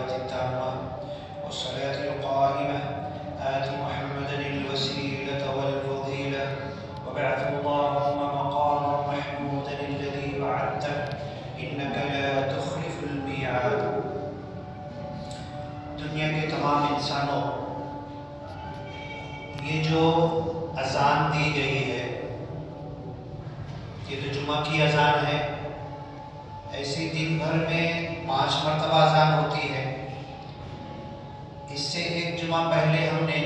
الدعوة التامة والصلاة القائمة آت محمدا الوسيلة والفضيلة وابعثه اللهم مقاما محمودا الذي وعدته إنك لا تخلف الميعاد۔ دنیا کے تمام انسانوں، یہ جو اذان دی گئی ہے، یہ تو جمعہ کی اذان ہے، ایسی دن بھر میں 5 مرتبہ اذان ہوتی ہے۔ اس سے ایک جمعہ پہلے ہم نے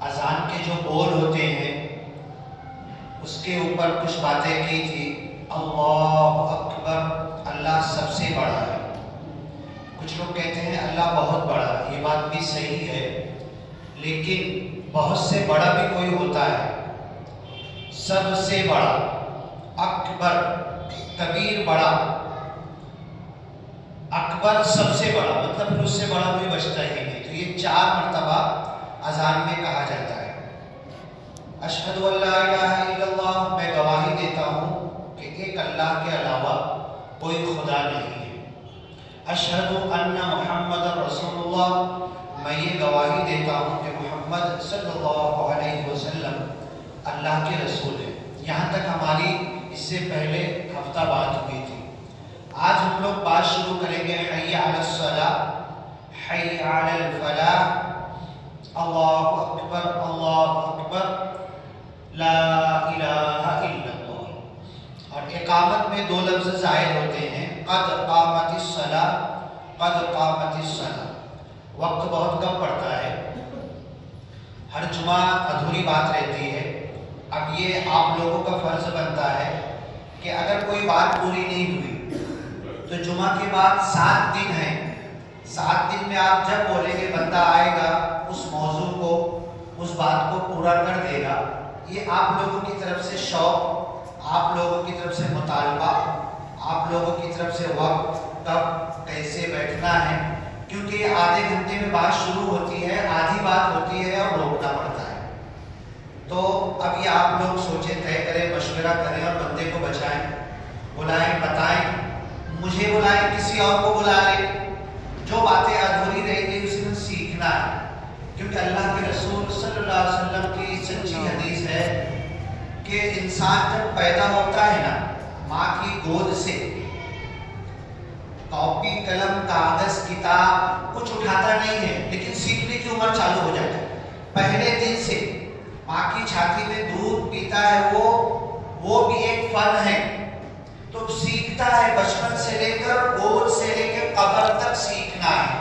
اذان کے جو بول ہوتے ہیں اس کے اوپر کچھ باتیں کی تھی۔ اللہ اکبر، اللہ سب سے بڑا ہے۔ کچھ لوگ کہتے ہیں اللہ بہت بڑا ہے، یہ بات بھی صحیح ہے، لیکن بہت سے بڑا بھی کوئی ہوتا ہے۔ سب سے بڑا، اکبر کبیر بڑا، اکبر سب سے بڑا، مطلب پھر اس سے بڑا کوئی بچتا ہی نہیں۔ تو یہ 4 مرتبہ اذان میں کہا جاتا ہے۔ اشہد ان لا الہ الا اللہ، میں گواہی دیتا ہوں کہ ایک اللہ کے علاوہ کوئی خدا نہیں ہے۔ اشہد ان محمد رسول اللہ، میں یہ گواہی دیتا ہوں کہ محمد صلی اللہ علیہ وسلم اللہ کے رسول ہے۔ یہاں تک ہماری اس سے پہلے ہفتہ بات ہوئی تھی۔ آج ہم لوگ بات شروع کریں گے حی علی الصلاۃ، حی علی الفلاح، اللہ اکبر لا الہ الا اللہ۔ اور اقامت میں 2 لفظ ظاہر ہوتے ہیں، قد قامت الصلاۃ، قد قامت الصلاۃ۔ وقت بہت کم پڑتا ہے، ہر جمعہ ادھوری بات رہتی ہے۔ اب یہ آپ لوگوں کا فرض بنتا ہے کہ اگر کوئی بات پوری نہیں ہوئی تو جمعہ کے بعد 7 دن ہیں، 7 دن میں آپ جب بولیں گے بندہ آئے گا اس موضوع کو، اس بات کو پورا کر دے گا۔ یہ آپ لوگوں کی طرف سے شوق، آپ لوگوں کی طرف سے مطالبہ، آپ لوگوں کی طرف سے وقت، کب کیسے بیٹھنا ہے، کیونکہ آدھے گھنٹے میں بات شروع ہوتی ہے، آدھی بات ہوتی ہے اور روکنا پڑتا ہے۔ تو اب یہ آپ لوگ سوچیں، طے کریں، مشورہ کریں اور بندے کو بچائیں، بلائیں، بتائیں، مجھے بلائیں، کسی اور کو بلا لیں۔ جو باتیں ادھوری رہ گئی اسے میں سیکھنا ہے، کیونکہ اللہ کے رسول صلی اللہ علیہ وسلم کی سچی حدیث ہے کہ انسان جب پیدا ہوتا ہے نا، ماں کی گود سے کاپی، قلم، کاغذ، کتاب کچھ اٹھاتا نہیں ہے، لیکن سیکھنے کی عمر چالو ہو جاتی ہے۔ پہلے دن سے ماں کی چھاتی میں دودھ پیتا ہے، وہ بھی ایک فن ہے۔ تو سیکھتا ہے، بچپن سے لے کر، گود سے لے کر قبر تک سیکھنا ہے،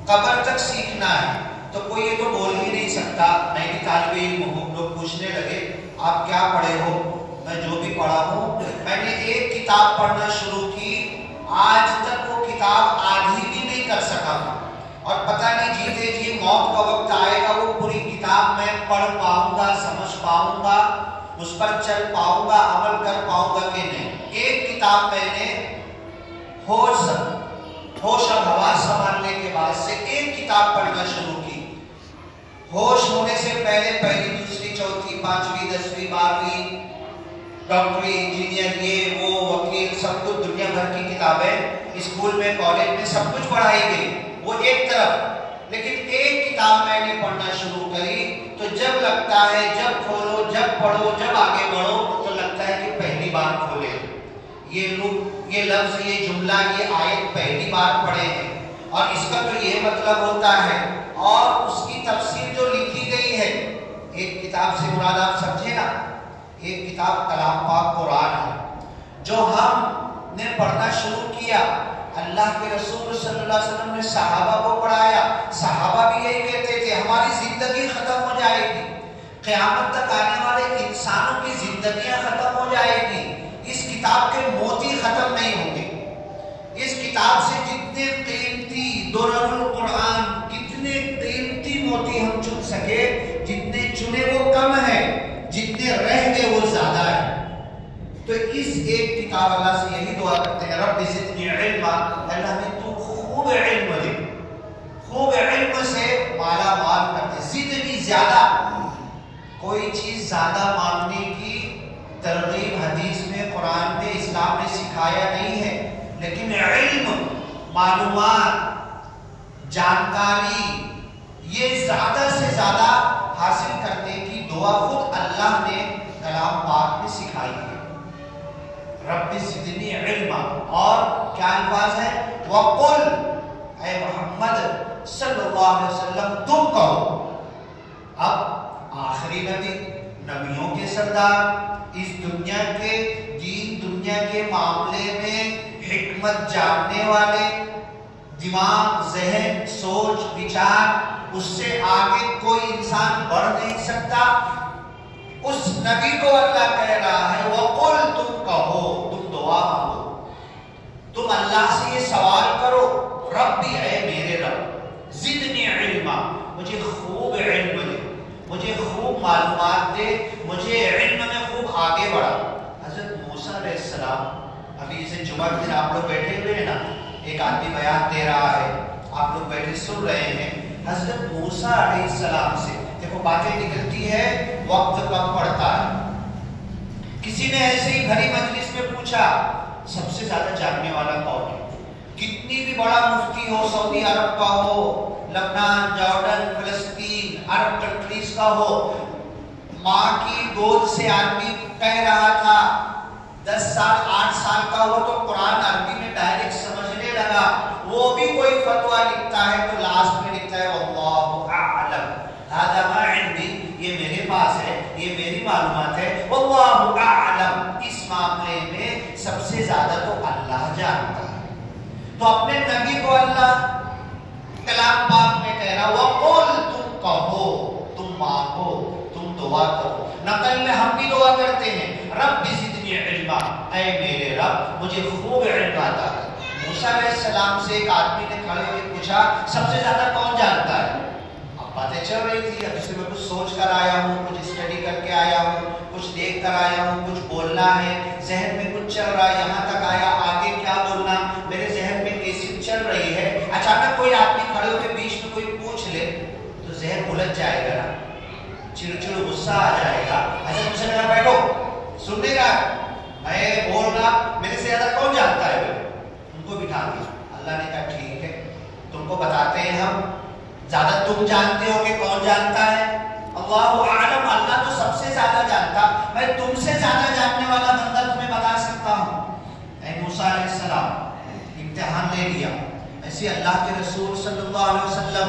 قبر تک سیکھنا ہے۔ تو کوئی یہ تو بول ہی نہیں سکتا، میں بھی طالب علم ہوں، لوگ پوچھنے لگے آپ کیا پڑھے ہو؟ میں جو بھی پڑھا ہوں، میں نے ایک کتاب پڑھنا شروع کی، آج تک وہ کتاب آدھی بھی نہیں کر سکا ہوں، اور پتہ نہیں جیتے جی موت کا وقت آئے گا وہ پوری کتاب میں پڑھ پاؤں گا، سمجھ پاؤں گا، اس پر چل پاؤں گا، عمل کر پاؤں گا کہ نہیں۔ ایک کتاب میں نے ہوش اور حواس سنبھالنے کے بعد سے ایک کتاب پڑھنا شروع کی۔ ہوش ہونے سے پہلے پہلی، دوسری، چوتھی، 5ویں، 10ویں، 12ویں، ڈاکٹری، انجینئر، یہ وہ، وکیل، سب کچھ دنیا بھر کی کتابیں اسکول میں، کالج میں سب کچھ پڑھائی گئی، وہ ایک طرف۔ لیکن ایک کتاب میں نے پڑھنا شروع کری تو جب لگتا ہے، جب کھولو، جب پڑھو، جب آگے بڑھو تو لگتا ہے کہ پہلی بار کھولے، یہ لفظ، یہ جملہ، یہ آیت پہلی بار پڑھے ہیں، اور اس کا تو یہ مطلب ہوتا ہے، اور اس کی تفسیر جو لکھی گئی ہے، ایک کتاب سے مراد آپ سمجھے نا، ایک کتاب کلام پاک قرآن ہے، جو ہم نے پڑھنا شروع کیا۔ اللہ کے رسول صلی اللہ علیہ وسلم نے صحابہ کو پڑھایا، صحابہ بھی یہی کہتے تھے ہماری زندگی ختم ہو جائے گی، قیامت تک آنے والے انسانوں کی زندگیاں ختم ہو جائے گی، اس کتاب کے موتی ختم نہیں ہوں گے۔ اس کتاب سے جتنے قیمتی درر القرآن، کتنے قیمتی موتی ہم چن سکے، جتنے چنے وہ کم ہے، جتنے رہ گئے وہ زیادہ ہے۔ تو اس ایک کتاب، اللہ سے یہی دعا کرتے ہیں رب زدنی علما، اللہ میں تو خوب علم دے، خوب علم سے مالا مال کر دے۔ زدنی، زیادہ، کوئی چیز زیادہ مانگنے کی ترغیب حدیث میں، قرآن میں، اسلام نے سکھایا نہیں ہے، لیکن علم معلومات، جانکاری یہ زیادہ سے زیادہ حاصل کرنے کی دعا خود اللہ نے کلام پاک میں سکھائی ہے. رب زدنی علما، اور کیا الفاظ ہے؟ وقل، اے محمد صلی اللہ علیہ وسلم تم کہو. اب آخری نبی، نبیوں کے سردار، اس دنیا کے دین دنیا کے معاملے میں حکمت جاننے والے، دماغ، ذہن، سوچ، وچار، اس سے آگے کوئی انسان بڑھ نہیں سکتا. اس نبی کو اللہ کہہ رہا ہے وقل، تم کہو، تم دعا مانگو، تم اللہ سے یہ سوال کرو، ربی، اے میرے رب، زدنی علما، مجھے خوب علم دے، مجھے خوب معلومات دے، مجھے علم میں خوب آگے بڑھا. حضرت موسیٰ علیہ السلام، ابھی جیسے جمعہ کے دن آپ لوگ بیٹھے ہوئے ہیں نا، ایک آدمی بیان دے رہا ہے، آپ لوگ بیٹھے سن رہے ہیں. حضرت موسیٰ علیہ السلام سے دیکھو باتیں نکلتی ہے، وقت کم پڑتا ہے. کسی نے ایسے ہی بھری مجلس میں پوچھا سب سے زیادہ جاننے والا کون ہے؟ کتنی بھی بڑا مفتی ہو، سعودی عرب کا ہو، لبنان، جارڈن، فلسطین، عرب کنٹریز کا ہو، ماں کی گود سے آدمی کہہ رہا تھا 10 سال 8 سال کا ہو تو قرآن عربی میں ڈائریکٹ سمجھنے لگا. وہ بھی کوئی فتویٰ لکھتا ہے تو لاسٹ میں لکھتا ہے واللہ اعلم، ھذا ما عندی، یہ میرے پاس ہے، یہ میری معلومات ہے، واللہ اعلم. اس معاملے میں سب سے زیادہ تو اللہ جانتا ہے. تو اپنے نبی کو اللہ کلام پاک میں کہہ رہا وقل، تم کہو، تم مانگو، تم دعا کرو. نقل میں ہم بھی دعا کرتے ہیں رب زدنی علما، اے میرے رب مجھے خوب علم عطا کر. موسیٰ علیہ السلام سے ایک آدمی نے کھڑے ہو کے پوچھا سب سے زیادہ کون جانتا ہے؟ اب باتیں چل رہی تھی، اب اس میں کچھ سوچ کر آیا ہوں، کچھ اسٹڈی کر کے آیا ہوں، کچھ دیکھ کر آیا ہوں، کچھ بولنا ہے، ذہن میں کچھ چل رہا ہے، یہاں تک آیا، آگے کیا بولنا، میرے ذہن میں کیسے چل رہی ہے. اچانک کوئی آدمی کھڑے ہو کے بیچ میں کوئی پوچھ لے تو ذہن الجھ جائے گا، چڑچڑ غصہ آ جائے گا. ایسا مجھ سے میرا بیٹھو سننے کا، میں بول رہا میرے سے زیادہ کون جانتا ہے؟ ان کو بٹھا دیا. اللہ نے کہا ٹھیک ہے، تم کو بتاتے ہیں ہم، زیادہ تم جانتے ہو کہ کون جانتا ہے؟ اللہ اعلم، اللہ تو سب سے زیادہ جانتا، میں تم سے زیادہ جاننے والا بندہ تمہیں بتا سکتا ہوں. اے موسیٰ علیہ السلام امتحان لے لیا. ایسے اللہ کے رسول صلی اللہ علیہ وسلم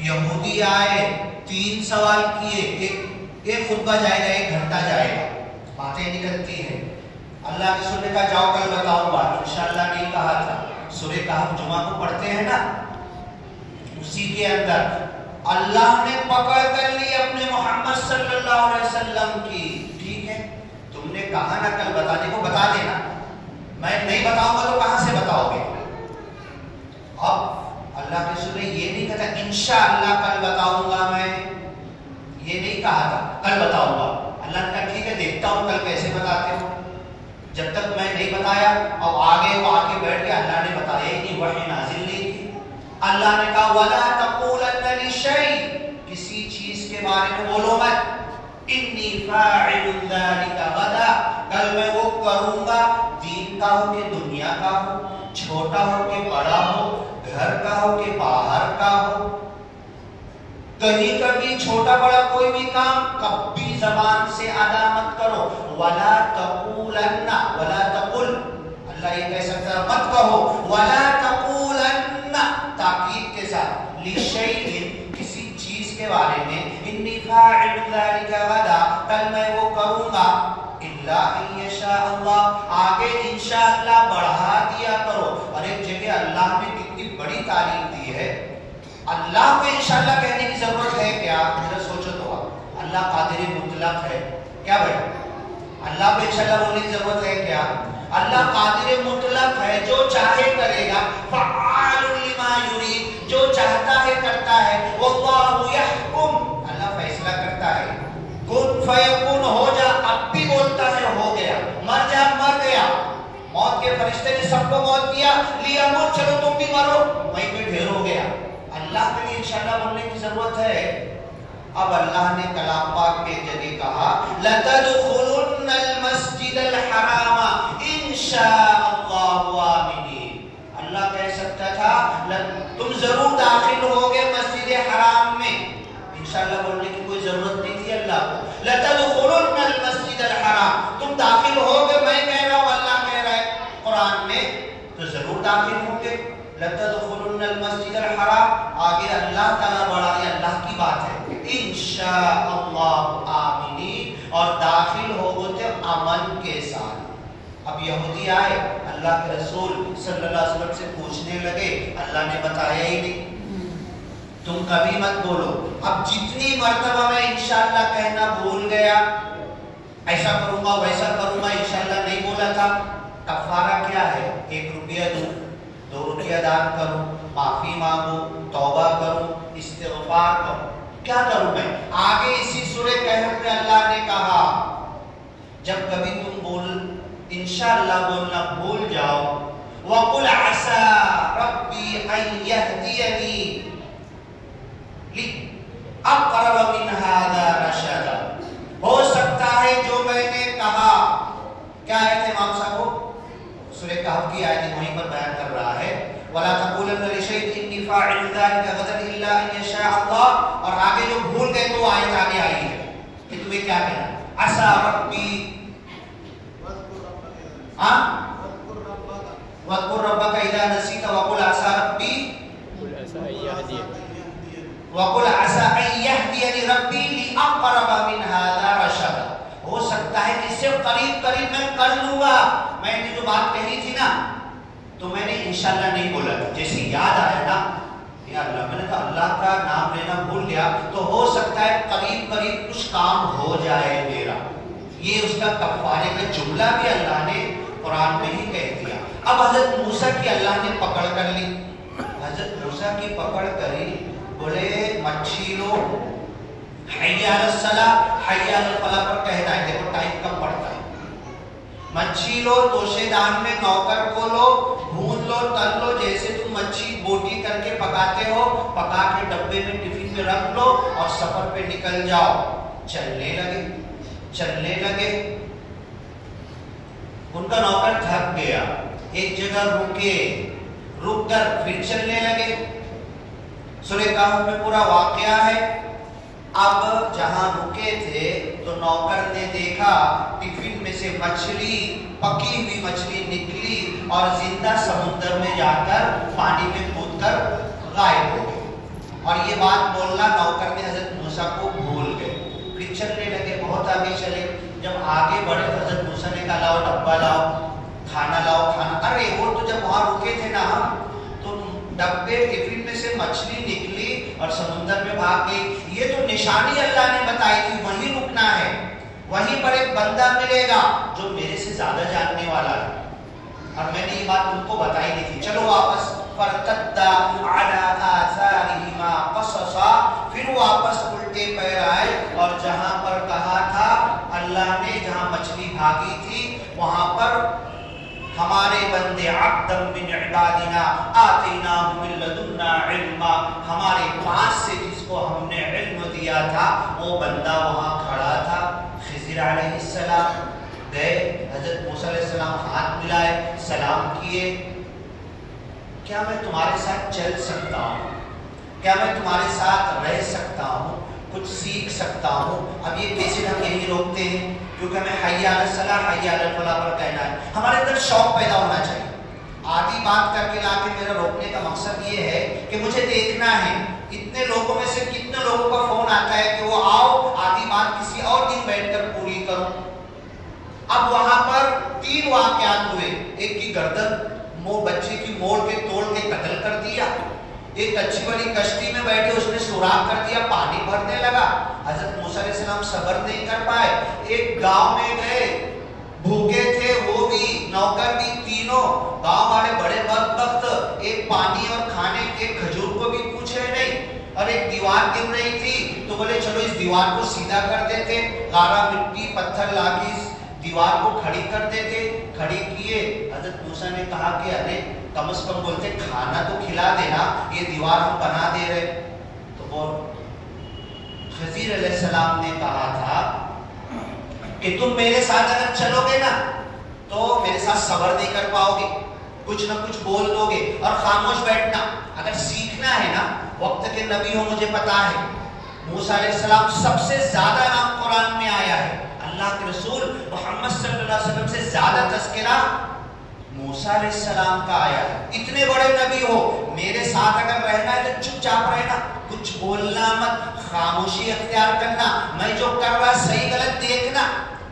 یہودی آئے، 3 سوال کیے، ایک خطبہ جائے گا، 1 گھنٹہ جائے گا، باتیں نکلتی ہیں. اللہ کے رسول نے کہا جاؤ کل بتاؤں گا، انشاءاللہ نہیں کہا تھا. سورہ کہف جمعہ کو پڑھتے ہیں نا، اسی کے اندر اللہ نے پکڑ کر لی اپنے محمد صلی اللہ علیہ وسلم کی. ٹھیک ہے تم نے کہا نا کل بتانے کو، بتا دینا، میں نہیں بتاؤں گا تو کہاں سے بتاؤ گے؟ اب اللہ کے رسول نے یہ نہیں کہا انشاءاللہ کل بتاؤں گا، میں یہ نہیں کہا تھا کل بتاؤں گا. اللہ نے کہا ٹھیک ہے دیکھتا ہوں کل کیسے بتاتے ہو. جب تک میں نہیں بتایا اب آگے وہ آگے بیٹھ کے اللہ نے بتایا ہی نہیں، وحی نازل نہیں کی. اللہ نے کہا وَلَا تَقُولَنَّ لِشَيْءٍ، کسی چیز کے بارے میں بولو مت، اِنِّي فَاعِلٌ ذَلِكَ غَدًا، کل میں وہ کروں گا، دین کا ہو کہ دنیا کا ہو، چھوٹا ہو کہ بڑا ہو، گھر کا ہو کہ باہر کا ہو. کہیں کبھی چھوٹا بڑا کوئی بھی کام کبھی زبان سے ادا مت کرو. وَلَا تَقُولَنَّ، وَلَا تَقُل، اللہ یہ کہہ سکتا ہے مت کہو، وَلَا تَقُولَنَّ تاکید کے ساتھ، لِشَيْءٍ کسی چیز کے بارے میں، اِنِّي فَاعِلٌ ذَلِكَ غَدًا کل میں وہ کروں گا، إِلَّا أَن يَشَاءَ اللَّهُ آگے انشاءاللہ بڑھا دیا کرو. اور ایک جگہ اللہ نے کتنی بڑی تعریف دی ہے. اللہ کو انشاءاللہ کہنے کی ضرورت ہے کیا؟ ذرا سوچو تو اللہ قادر مطلق ہے کیا بھائی؟ اللہ کو انشاءاللہ بولنے کی ضرورت ہے کیا؟ اللہ قادر مطلق ہے، جو چاہے کرے گا. فعال لما یرید، جو چاہتا ہے کرتا ہے. واللہ یحکم، اللہ فیصلہ کرتا ہے. کن فیکون، ہو جا، اب بھی بولتا ہے ہو گیا، مر جا مر گیا. موت کے فرشتے نے سب کو موت دیا، لیا موت، چلو تم بھی مرو، وہیں پہ ڈھیر ہو گیا. اللہ کے لیے انشاءاللہ بولنے کی ضرورت ہے. اب اللہ نے کلام پاک میں جگہ کہا لَتَدْخُلُنَّ الْمَسْجِدَ الْحَرَامَ إِنْ شَاءَ اللَّهُ آمِنِينَ. اللہ کہہ سکتا لکھتا تھا تم ضرور داخل ہوگے مسجد حرام میں. انشاءاللہ بولنے کی کوئی ضرورت نہیں تھی اللہ کو. لَتَدْخُلُنَّ الْمَسْجِدَ الْحَرَامَ, تم داخل ہوگے, میں کہہ رہا ہوں, اللہ کہہ رہا ہے قرآن میں, تو ضرور داخل ہوں گے. لَتَدْخُلُنَّ الْمَسْجِدَ الْحَرَامَ, آگے اللہ تعالیٰ بڑھا, یہ اللہ کی بات ہے, انشاءاللہ آمینین, اور داخل ہوگے امن کے ساتھ. اب یہودی آئے, اللہ کے رسول صلی اللہ علیہ وسلم سے پوچھنے لگے, اللہ نے بتایا ہی نہیں, تم کبھی مت بولو. اب جتنی مرتبہ میں انشاءاللہ کہنا بھول گیا, ایسا کروں گا ویسا کروں گا, انشاءاللہ نہیں بولا تھا, کفارہ کیا ہے؟ 1 روپیہ دوں, 2 روپیہ دان کروں, معافی مانگوں, توبہ کروں, استغفار کروں, کیا کروں میں؟ آگے اسی سورہ کہف میں اللہ نے کہا جب کبھی تم انشاءاللہ بولنا بھول جاؤ, وَقُلْ عَسَىٰ رَبِّي أَن يَهْدِيَنِي لِأَقْرَبَ مِنْ هَٰذَا رَشَدًا, ہو سکتا ہے جو میں نے کہا. کیا آیت ہے امام صاحب کو؟ سورہ کہف کی آیت وہیں پر بیان کر رہا ہے, وَلَا تَقُولَنَّ لِشَيْءٍ إِنِّي فَاعِلٌ ذَلِكَ غَدًا إِلَّا أَن يَشَاءَ اللَّهُ, اور آگے جو بھول گئے تو آیت آگے آئی ہے کہ تمہیں کیا کہنا, عَسَىٰ رَبِّي وَاذْكُرْ رَبَّكَ إِذَا نَسِيتَ وَقُلْ عَسَىٰ رَبِّي وَقُلْ عَسَىٰ أَن يَهْدِيَنِ رَبِّي لِأَقْرَبَ مِنْ هَٰذَا رَشَدًا, ہو سکتا ہے کہ اس سے قریب میں کر لوں گا. میں نے جو بات کہی تھی نا, تو میں نے انشاءاللہ نہیں بولا تھا, جیسے یاد آیا نا, یا اللہ, میں نے کہا اللہ کا نام لینا بھول گیا, تو ہو سکتا ہے قریب کچھ کام ہو جائے میرا. یہ اس کا کفارے کا جملہ بھی اللہ نے قرآن میں ہی کہہ دیا. اب حضرت موسیٰ کی اللہ نے پکڑ کر لی, حضرت موسیٰ کی پکڑ کری, بولے مچھی لو, حی علی الصلاۃ حی علی الفلاح پر کہنا ہے, دیکھو ٹائم کم پڑتا ہے, مچھی لو, توشے دان میں نوکر کو لو, بھون لو, تل لو, جیسے تم مچھی بوٹی کر کے پکاتے ہو, پکا کے ڈبے میں ٹفن میں رکھ لو اور سفر پہ نکل جاؤ. چلنے لگے, ان کا نوکر تھک گیا, ایک جگہ رک کر پھر چلنے لگے. سورہ کہف میں پورا واقعہ ہے. اب جہاں رکے تھے تو نوکر نے دیکھا ٹفن میں سے مچھلی, پکی ہوئی مچھلی نکلی اور زندہ سمندر میں جا کر پانی میں کود کر غائب ہو گئی. اور یہ بات بولنا نوکر نے حضرت موسیٰ کو بھول گئے. پھر چلنے لگے, بہت آگے چلے. جب آگے بڑھے حضرت موسیٰ نے کہا لاؤ ڈبہ لاؤ, کھانا لاؤ, کھانا. ارے وہ تو جب وہاں رکے تھے نا ہم, تو ڈبے ٹفن میں سے مچھلی نکلی اور سمندر میں بھاگ گئی. یہ تو نشانی اللہ نے بتائی تھی, وہیں رکنا ہے, وہیں پر ایک بندہ ملے گا جو میرے سے زیادہ جاننے والا ہے. اور میں نے یہ بات ان کو بتائی نہیں تھی. چلو واپس, فَارْتَدَّا عَلَىٰ آثَارِهِمَا قَصَصًا, پھر واپس الٹے پیر آئے, اور جہاں پر کہا تھا اللہ نے, جہاں مچھلی بھاگی تھی وہاں پر ہمارے بندے عبدا من عبادنا آتیناہ من لدنا علما, ہمارے پاس سے جس کو ہم نے علم دیا تھا وہ بندہ وہاں کھڑا تھا. خضر علیہ السلام گئے, حضرت موسیٰ علیہ السلام ہاتھ ملائے, سلام کیے. کیا میں تمہارے ساتھ چل سکتا ہوں؟ کیا میں تمہارے ساتھ رہ سکتا ہوں؟ کچھ سیکھ سکتا ہوں؟ اب یہ کیسے ہم یہی روکتے ہیں کیونکہ ہمیں حی علی الصلاۃ حی علی الفلاح پر کہنا ہے. ہمارے اندر شوق پیدا ہونا چاہیے. آدھی بات کر کے لا کے میرا روکنے کا مقصد یہ ہے کہ مجھے دیکھنا ہے اتنے لوگوں میں سے کتنے لوگوں کا فون آتا ہے کہ وہ آؤ آدھی بات کسی اور دن بیٹھ کر پوری کرو. اب وہاں پر 3 واقعات ہوئے. ایک کی گردن بچے کی موڑ کے توڑ کے قتل کر دیا, ایک اچھی بڑی کشتی میں بیٹھے اس نے سوراخ کر دیا, پانی بھرنے لگا. حضرت موسیٰ علیہ السلام صبر نہیں کر پائے, ایک گاؤں میں گئے, بھوکے تھے وہ بھی, نوکر بھی, تینوں گاؤں والے بڑے بدبخت, ایک پانی اور کھانے کے کھجور کو بھی پوچھے نہیں, اور ایک دیوار گر رہی تھی تو بولے چلو اس دیوار کو سیدھا کر دیتے, گارا مٹی پتھر لا کے اس دیوار کو کھڑی کر دیتے. کھڑی کیے. حضرت موسیٰ نے کہا کہ ارے کم از کم بولتے کھانا تو کھلا دینا, یہ دیوار ہم بنا دے رہے. تو وہ خضر علیہ السلام نے کہا تھا کہ تم میرے ساتھ اگر چلو گے نا تو میرے ساتھ صبر نہیں کر پاؤ گے, کچھ نہ کچھ بول دو گے اور خاموش بیٹھنا. اگر سیکھنا ہے نا، وقت کے نبی ہو مجھے پتا ہے، موسیٰ علیہ السلام سب سے زیادہ نام قرآن میں آیا ہے. اللہ کے رسول محمد صلی اللہ علیہ وسلم سے زیادہ تذکرہ موسیٰ علیہ السلام کا آیا ہے. اتنے بڑے نبی ہو، میرے ساتھ اگر رہنا ہے تو چپ چاپ رہنا، کچھ بولنا مت، خاموشی اختیار کرنا. میں جو کر رہا صحیح غلط دیکھنا،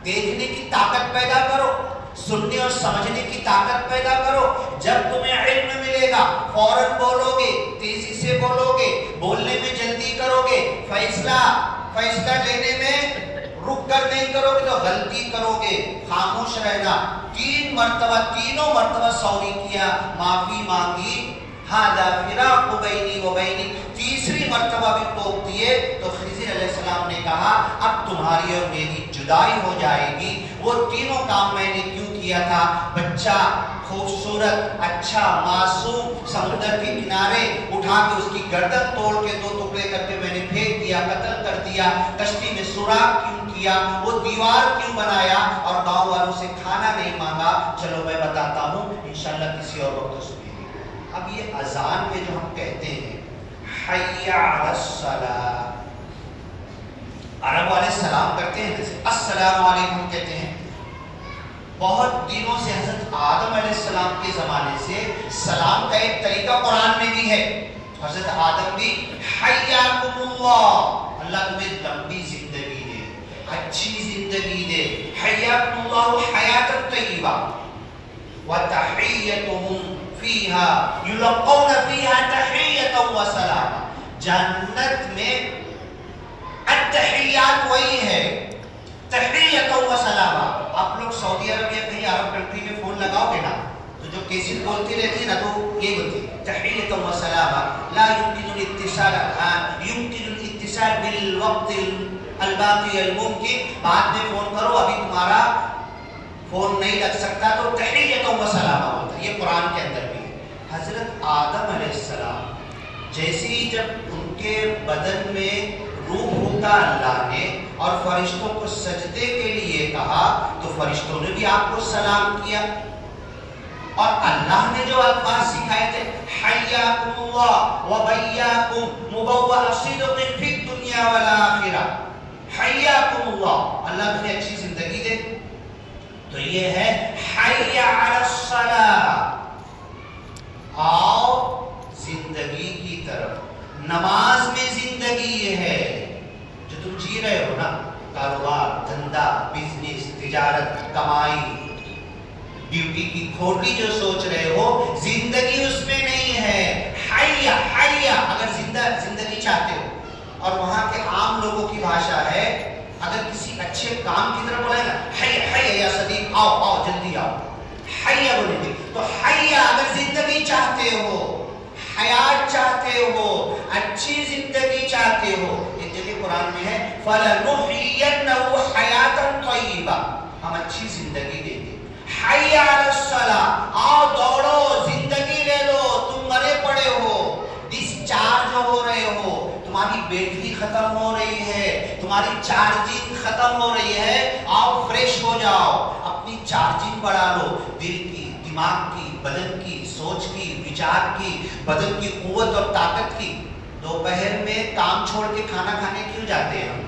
دیکھنے کی طاقت پیدا کرو، سننے اور سمجھنے کی طاقت پیدا کرو. جب تمہیں علم ملے گا فوراً بولو گے، تیزی سے بولو گے، بولنے میں جلدی کرو گے، فیصلہ لینے میں رک کر نہیں کرو گے تو غلطی کرو گے. خاموش رہنا. تینوں مرتبہ سوری کیا، معافی مانگی. ہاذا فراق بینی و بینک، تیسری مرتبہ بھی ٹوک دیے تو خضر علیہ السلام نے کہا اب تمہاری اور میری جدائی ہو جائے گی. وہ تینوں کام میں نے کیوں کیا تھا؟ بچہ خوبصورت اچھا معصوم سمندر کے کنارے اٹھا کے اس کی گردن توڑ کے 2 ٹکڑے کر کے میں نے پھینک دیا، قتل کر دیا. کشتی میں سوراخ کیوں کیا؟ وہ دیوار کیوں بنایا؟ اور گاؤں والوں سے کھانا نہیں مانگا. چلو میں بتاتا ہوں، انشاءاللہ کسی اور وقت سنیں گے. اب یہ اذان میں جو ہم کہتے ہیں حی علی الصلاۃ، عرب والے سلام کرتے ہیں جیسے السلام علیکم کہتے ہیں. بہت دنوں سے حضرت آدم علیہ السلام کے زمانے سے سلام کا ایک طریقہ قرآن میں بھی ہے. حضرت آدم بھی حیاکم اللہ، اللہ تمہیں لمبی زندگی دے، اچھی زندگی دے. حیاکم اللہ حیات طیبہ وتحیتہم فیہا یلقون فیہا تحیتا و سلاما. جنت میں التحیات وہی ہے، تحیتا و سلاما. آپ لوگ سعودی عرب یا کہیں عرب کنٹری میں فون لگاؤ گے نا تو جو کیسٹ بولتی رہتی ہے نا تو یہ بولتی تحیتا و سلاما. لا يمكن الاتصال الآن، يمكن الاتصال بالوقت الباقی الممکن. بعد میں فون کرو، ابھی تمہارا فون نہیں لگ سکتا تو تحیتا و سلاما ہوتا ہے. یہ قرآن کے اندر بھی ہے. حضرت آدم علیہ السلام جیسی جب ان کے بدن میں روح ہوتا اللہ نے اور فرشتوں کو سجدے کے لیے کہا تو فرشتوں نے بھی آپ کو سلام کیا. اور اللہ نے جو الفاظ سکھائے تھے حیاکم اللہ وبیاکم مبوء صدق فی الدنیا والآخرہ، حیاکم اللہ، اللہ تمہیں اچھی زندگی دے. تو یہ ہے حی علی الصلاۃ، آؤ زندگی کی طرف. نماز میں زندگی یہ ہے جو تم جی رہے ہو نا، کاروبار دھندا بزنس تجارت کمائی ڈیوٹی کی کھوٹی جو سوچ رہے ہو، زندگی اس میں نہیں ہے. حیا حیا اگر زندگی چاہتے ہو، اور وہاں کے عام لوگوں کی بھاشا ہے، اگر کسی اچھے کام کی طرف بلائے نا حیا حیا یا صدیق آؤ آؤ جلدی آؤ، حیا بولیں گے. تو حیا اگر زندگی چاہتے ہو، حیات چاہتے ہو، اچھی زندگی چاہتے ہو، ایک جگہ قرآن میں ہے فَلَنُحْيِيَنَّهُ حَيَاةً طَيِّبَةً، ہم اچھی زندگی دیں گے. حی علی الصلاۃ، آؤ دوڑو زندگی لے لو. تم مرے پڑے ہو، ڈسچارج ہو رہے ہو، تمہاری بیٹری ختم ہو رہی ہے، تمہاری چارجنگ ختم ہو رہی ہے. آؤ فریش ہو جاؤ، اپنی چارجنگ بڑھا لو، دل کی، دماغ کی، بدن کی، سوچ کی، وچار کی، بدن کی قوت اور طاقت کی. دوپہر میں کام چھوڑ کے کھانا کھانے کیوں جاتے ہیں ہم؟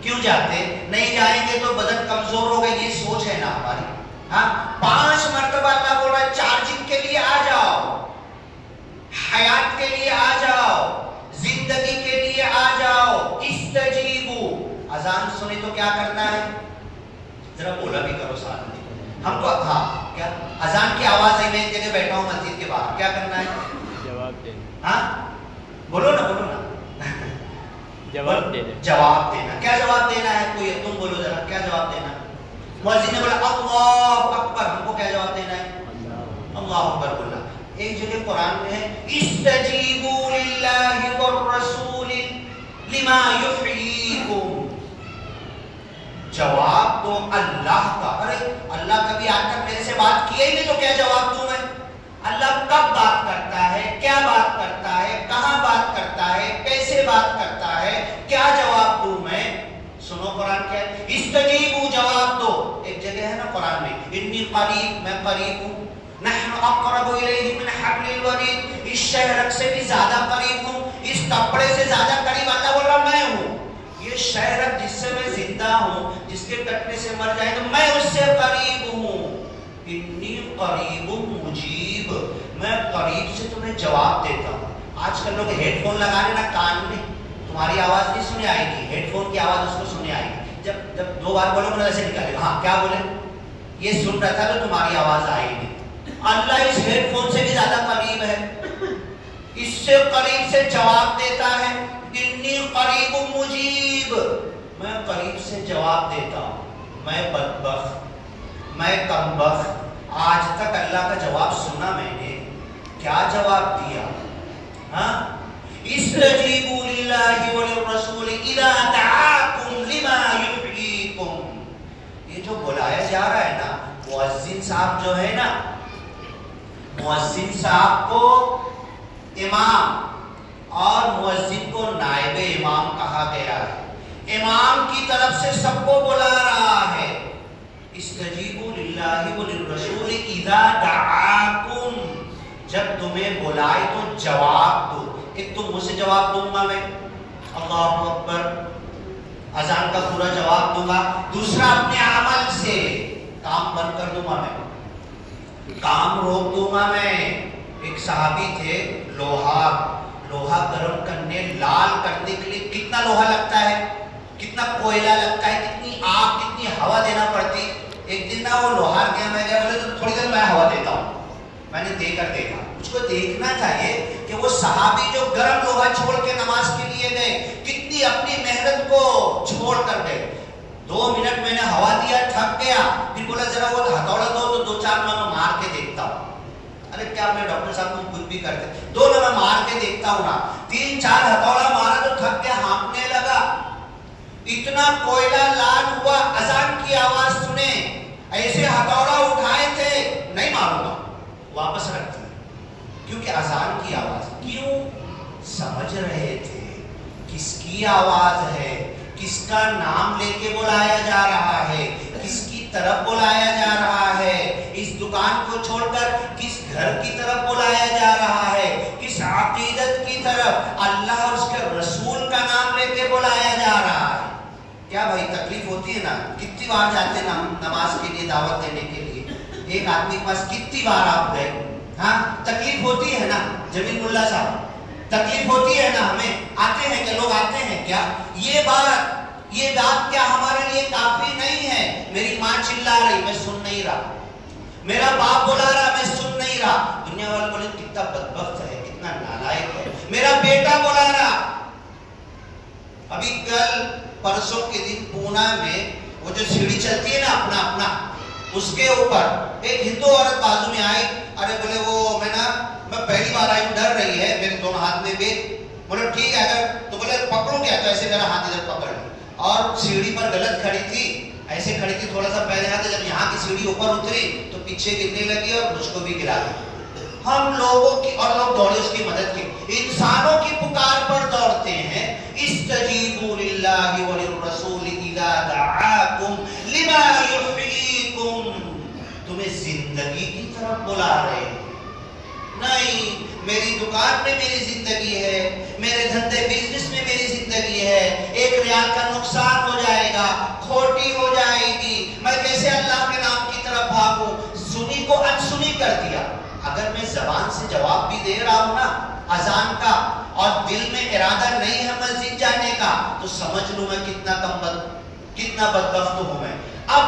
کیوں جاتے ہیں؟ نہیں جائیں گے تو بدن کمزور ہوگا، یہ سوچ ہے نا ہماری. ہاں 5 مرتبہ اللہ بول رہا ہے چارجنگ کے لیے آ جاؤ، حیات کے لیے آ جاؤ، زندگی کے لیے آ جاؤ. استجیبو، اذان سنی تو کیا کرنا ہے؟ ذرا بولا بھی کرو ساتھ میں ہم کو. ہاں کیا اذان کی آواز ہے، میں ایک جگہ بیٹھا ہوں مسجد کے باہر، کیا کرنا ہے؟ جواب دینا. ہاں بولو نا بولو نا. جواب دینا. جواب دینا. کیا جواب دینا ہے؟ کوئی تم بولو ذرا، کیا جواب دینا؟ مؤذن نے بولا اللہ اکبر، ہم کو کیا جواب دینا ہے؟ اللہ اکبر بولنا. ایک جگہ قرآن میں ہے استجیبوا للہ والرسول لما یحییکم، جواب دو اللہ کا. ارے اللہ کبھی آج تک میرے سے بات کیا ہی نہیں تو کیا جواب دوں میں؟ اللہ کب بات کرتا ہے، کیا بات کرتا ہے، کہاں بات کرتا ہے، کیسے بات کرتا ہے، کیا جواب دوں میں؟ سنو قرآن کیا ہے، استجیبوا، جواب دو. ایک جگہ ہے نا قرآن میں انی قریب، میں قریب ہوں، نحن اقرب الیہ من حبل الورید، اس شہرک سے بھی زیادہ قریب ہوں، اس کپڑے سے زیادہ قریب اللہ بول رہا میں ہوں. یہ شہرک جس سے میں زندہ ہوں، جس کے کٹنے سے مر جائے تو میں اس سے قریب ہوں. انی قریب مجیب، میں قریب سے تمہیں جواب دیتا ہوں. آج کل لوگ ہیڈ فون لگا رہے نا کان میں، تمہاری آواز نہیں سنے آئے گی، ہیڈ فون کی آواز اس کو سنے آئے گی. جب دو بار بولو گے ایسے نکالے گا، ہاں کیا بولے، یہ سن رہا تھا تو تمہاری آواز آئے گی. اللہ اس ہیڈ فون سے بھی زیادہ قریب ہے، اس سے قریب سے جواب دیتا ہے. انی قریب مجیب، میں قریب سے جواب دیتا ہوں. میں بدبخت، میں کمبخت، آج تک اللہ کا جواب سنا میں نے، کیا جواب دیا؟ ہاں استجیبوا للہ وللرسول اذا دعاکم لما یحییکم. یہ جو بلایا جا رہا ہے نا، مؤذن صاحب جو ہے نا، مؤذن صاحب کو امام اور مؤذن کو نائب امام کہا گیا ہے. امام کی طرف سے سب کو بلا رہا ہے. استجیبوا للہ وللرسول اذا دعاکم، جب تمہیں بلائے تو جواب دو. ایک تو مجھ سے جواب دوں گا میں، اللہ اکبر، اذان کا پورا جواب دوں گا. دوسرا اپنے عمل سے کام بند کر دوں گا میں، کام روک دوں گا میں. ایک صحابی تھے، لوہا گرم کرنے، لال کرنے کے لیے کتنا لوہا لگتا ہے، کتنا کوئلہ لگتا ہے، کتنی آگ، کتنی ہوا دینا پڑتی. ایک دن نا وہ لوہار کے میں گیا، بولے تو تھوڑی دیر میں ہوا دیتا ہوں. میں نے دے کر دیکھا. مجھ کو دیکھنا چاہیے کہ وہ صحابی جو گرم لوہا چھوڑ کے نماز کے لیے گئے، کتنی اپنی محنت کو چھوڑ کر گئے. 2 منٹ میں نے ہوا دیا، تھک گیا، پھر بولا ذرا وہ ہتھوڑا دو تو 2-4 میں مار کے دیکھتا ہوں. ارے کیا میں ڈاکٹر صاحب کو کچھ بھی کرتے، 2 میں مار کے دیکھتا ہوں نا. 3-4 ہتھوڑا مارا تو تھک گیا، ہانپنے لگا. اتنا کوئلہ لال ہوا. اذان کی آواز سنے، ایسے ہتھوڑا اٹھائے تھے، نہیں ماروں گا، واپس رکھ دیا. کیونکہ اذان کی آواز، کیوں؟ سمجھ رہے تھے کس کی آواز ہے، کس کا نام لے کے بلایا جا رہا ہے، کس کی طرف بلایا جا رہا ہے. اس دکان کو چھوڑ کر کس گھر کی طرف بلایا جا رہا ہے، کس عقیدت کی طرف، اللہ اور اس کے رسول کا نام لے کے بلایا جا رہا ہے. کیا بھائی تکلیف ہوتی ہے نا؟ کتنی بار جاتے ہیں نا نماز کے لیے، دعوت دینے کے لیے. ایک آدمی کے پاس کتنی بار آپ گئے؟ ہاں تکلیف ہوتی ہے نا جمیل ملا صاحب، تکلیف ہوتی ہے نا. ہمیں آتے ہیں کہ لوگ آتے ہیں کیا؟ یہ بات کیا ہمارے لیے کافی نہیں ہے؟ میری ماں چلا رہی، میں سن نہیں رہا. میرا باپ بلا رہا، میں سن نہیں رہا. دنیا والے بولے کتنا بدبخت ہے، کتنا نالائق ہے. میرا بیٹا بلا رہا. ابھی کل پرسوں کے دن پونا میں وہ جو سیڑھی چلتی ہے نا اپنا، اس کے اوپر ایک ہندو عورت بازو میں آئی. ارے بولے وہ میں پہلی بار آئی ہوں، ڈر رہی ہے، میرے دونوں ہاتھ میں بیگ. بولے ٹھیک ہے اگر تو بولے پکڑوں کیا؟ تو ایسے میرا ہاتھ ادھر پکڑ لی. اور سیڑھی پر غلط کھڑی تھی، ایسے کھڑی تھی، تھوڑا سا پہلے ہاتھ، جب یہاں کی سیڑھی اوپر اتری تو پیچھے گرنے لگی اور مجھ کو بھی گرا دی. ہم لوگوں کی، اور لوگ دوڑے اس کی مدد کی. انسانوں کی پکار پر دوڑتے ہیں. استجیبوا للہ وللرسول اذا دعاکم لما یحییکم. تمہیں زندگی کی طرف بلا رہے ہیں. نہیں، میری دکان میں میری زندگی ہے، میرے دھندے بزنس میں میری زندگی ہے. 1 ریال کا نقصان ہو جائے گا، کھوٹی ہو جائے گی، میں کیسے اللہ کے نام کی طرف بھاگوں؟ سنی کو انسنی کر دیا. اگر میں زبان سے جواب بھی دے رہا ہوں نا اذان کا، اور دل میں ارادہ نہیں ہے مسجد جانے کا، تو سمجھ لوں میں کتنا بدبخت ہوں میں. اب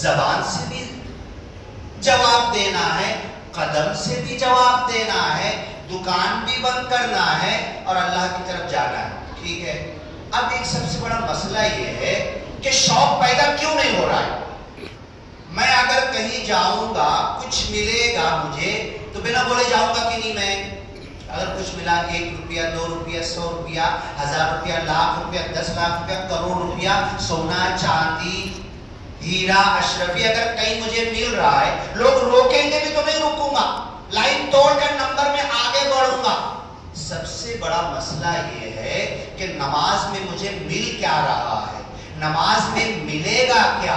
زبان سے بھی جواب دینا ہے، قدم سے بھی جواب دینا ہے، دکان بھی بند کرنا ہے اور اللہ کی طرف جانا ہے. ٹھیک ہے. اب ایک سب سے بڑا مسئلہ یہ ہے کہ شوق پیدا کیوں نہیں ہو رہا ہے. میں اگر کہیں جاؤں گا، کچھ ملے گا مجھے تو بنا بولے جاؤں گا کہ نہیں. میں اگر کچھ ملا کہ 1 روپیہ 2 روپیہ 100 روپیہ 1000 روپیہ 1,00,000 روپیہ 10 لاکھ روپیہ کروڑ روپیہ سونا چاندی ہیرا اشرفی اگر کہیں مجھے مل رہا ہے، لوگ روکیں گے بھی تو نہیں رکوں گا، لائن توڑ کر نمبر میں آگے بڑھوں گا. سب سے بڑا مسئلہ یہ ہے کہ نماز میں مجھے مل کیا رہا ہے، نماز میں ملے گا کیا،